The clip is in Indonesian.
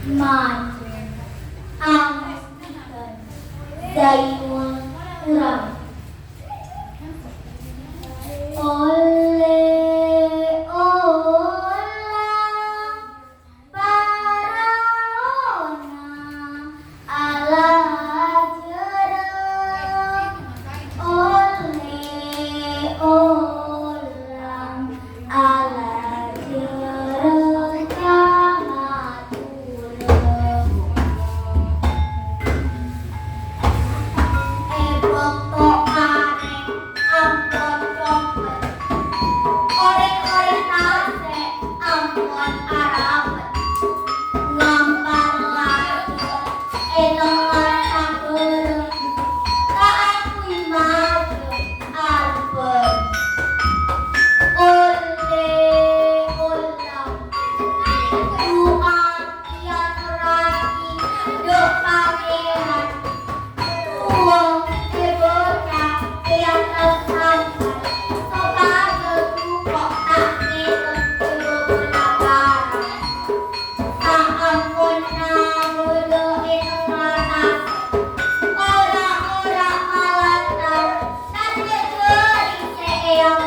Majang, Zainul Kurama. Oleh, olang, paraona, alajara, oleh, olang, alajara, bakto, areng, ampon, compet, oreng-oreng, tase, ampon, arapet, Ngampar, lajar, tengnga, Madura, kaodhi'an, Majang, areng-bareng, oleh, olang, buang, kian, ragi, dok, pangeran, tuang, bocah, kian, sampai, sopada, dukok, tak ngitung, ibu pelagaran, tak ampun, namulo, tengnga, orang-orang malantar, tak kegeri, seeyang